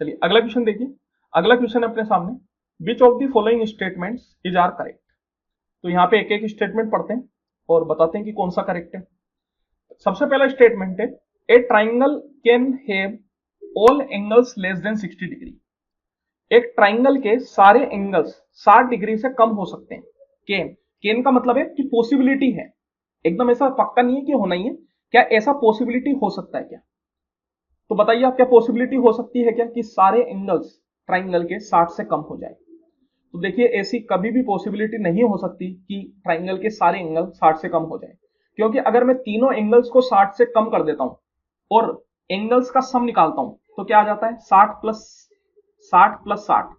चलिए अगला क्वेश्चन देखिए। अगला क्वेश्चन अपने सामने, which of the following statements is are correct. तो यहाँ पे एक एक स्टेटमेंट पढ़ते हैं और बताते हैं कि कौन सा करेक्ट है। सबसे पहला स्टेटमेंट है, a triangle can have all angles less than 60 degree. एक ट्राइंगल के सारे एंगल्स 60 डिग्री से कम हो सकते हैं। कैन, कैन का मतलब है कि पॉसिबिलिटी है, एकदम ऐसा पक्का नहीं है कि होना ही है। क्या ऐसा पॉसिबिलिटी हो सकता है क्या? तो बताइए आप, क्या पॉसिबिलिटी हो सकती है क्या कि सारे एंगल्स ट्राइंगल के 60 से कम हो जाए? तो देखिए ऐसी कभी भी पॉसिबिलिटी नहीं हो सकती कि ट्राइंगल के सारे एंगल 60 से कम हो जाए, क्योंकि अगर मैं तीनों एंगल्स को 60 से कम कर देता हूं और एंगल्स का सम निकालता हूं तो क्या आ जाता है, 60 प्लस 60 प्लस 60,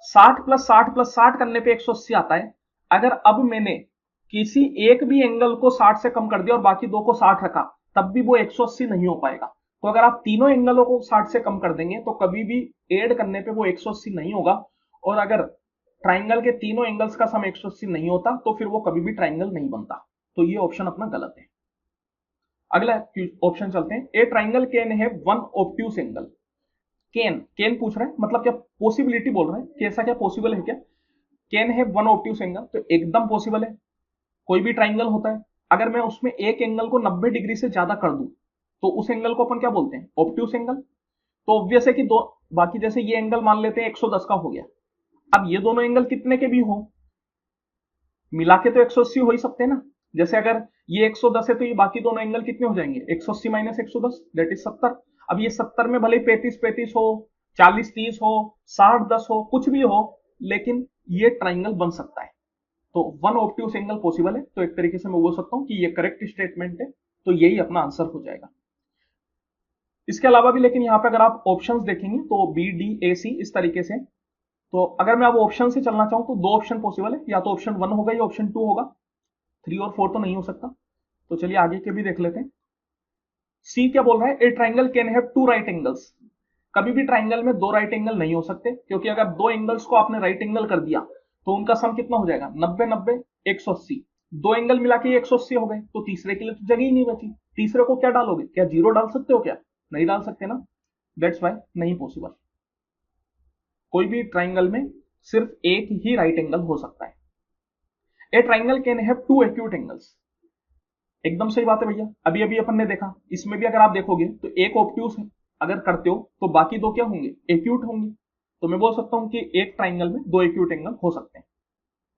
60 प्लस 60 प्लस 60 करने पे 180 आता है। अगर अब मैंने किसी एक भी एंगल को 60 से कम कर दिया और बाकी दो को 60 रखा, तब भी वो 180 नहीं हो पाएगा। तो अगर आप तीनों एंगलों को 60 से कम कर देंगे तो कभी भी ऐड करने पे वो 180 नहीं होगा। और अगर ट्राइंगल के तीनों एंगल्स का सम 180 नहीं होता तो फिर वो कभी भी ट्राइंगल नहीं बनता। तो ये ऑप्शन अपना गलत है। अगला ऑप्शन चलते हैं, ए triangle can have one obtuse angle. Can, can पूछ रहा है मतलब क्या पॉसिबिलिटी बोल रहे हैं कि ऐसा क्या पॉसिबल है क्या? Can have one obtuse angle, तो एकदम पॉसिबल है। कोई भी ट्राइंगल होता है, अगर मैं उसमें एक एंगल को 90 डिग्री से ज्यादा कर दूं तो उस एंगल को अपन क्या बोलते हैं, ऑब्ट्यूस एंगल। तो ऑब्वियस है कि दो, बाकी जैसे ये एंगल मान लेते हैं 110 का हो गया, अब ये दोनों एंगल कितने के भी हो, मिला के तो 180 हो ही सकते हैं ना। जैसे अगर ये 110 है तो ये बाकी दोनों एंगल कितने हो जाएंगे, 180 माइनस 110 दैट इज 70। अब ये 70 में भले 35 35 हो, 40 30 हो, 60 10 हो, कुछ भी हो, लेकिन ये ट्राइंगल बन सकता है। तो वन ऑब्ट्यूस एंगल पॉसिबल है। तो एक तरीके से मैं बोल सकता हूं कि ये करेक्ट स्टेटमेंट है, तो यही अपना आंसर हो जाएगा। इसके अलावा भी लेकिन यहाँ पे अगर आप ऑप्शंस देखेंगे तो बी डी ए सी इस तरीके से। तो अगर मैं अब ऑप्शन से चलना चाहूं तो दो ऑप्शन पॉसिबल है, या तो ऑप्शन 1 होगा या ऑप्शन 2 होगा, 3 और 4 तो नहीं हो सकता। तो चलिए आगे के भी देख लेते हैं। सी क्या बोल रहा है, a triangle can have two right angles. कभी भी ट्राइंगल में दो राइट एंगल नहीं हो सकते, क्योंकि अगर दो एंगल्स को आपने राइट एंगल कर दिया तो उनका सम कितना हो जाएगा, 90 90 180। दो एंगल मिला के 180 हो गए, तो तीसरे के लिए तो जगह ही नहीं बची। तीसरे को क्या डालोगे, क्या जीरो डाल सकते हो क्या? नहीं डाल सकते ना, दैट्स वाई नहीं पॉसिबल। कोई भी ट्राइंगल में सिर्फ एक ही राइट एंगल हो सकता है। A triangle can have two acute angles, एकदम सही बात है भैया। अभी अभी अपन ने देखा, इसमें भी अगर आप देखोगे तो एक ऑब्ट्यूस अगर करते हो तो बाकी दो क्या होंगे, एक्यूट होंगे। तो मैं बोल सकता हूं कि एक ट्राइंगल में दो एक्यूट एंगल हो सकते हैं।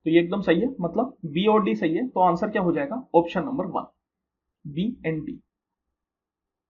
तो ये एकदम सही है, मतलब बी और डी सही है। तो आंसर क्या हो जाएगा, option number 1, B and D.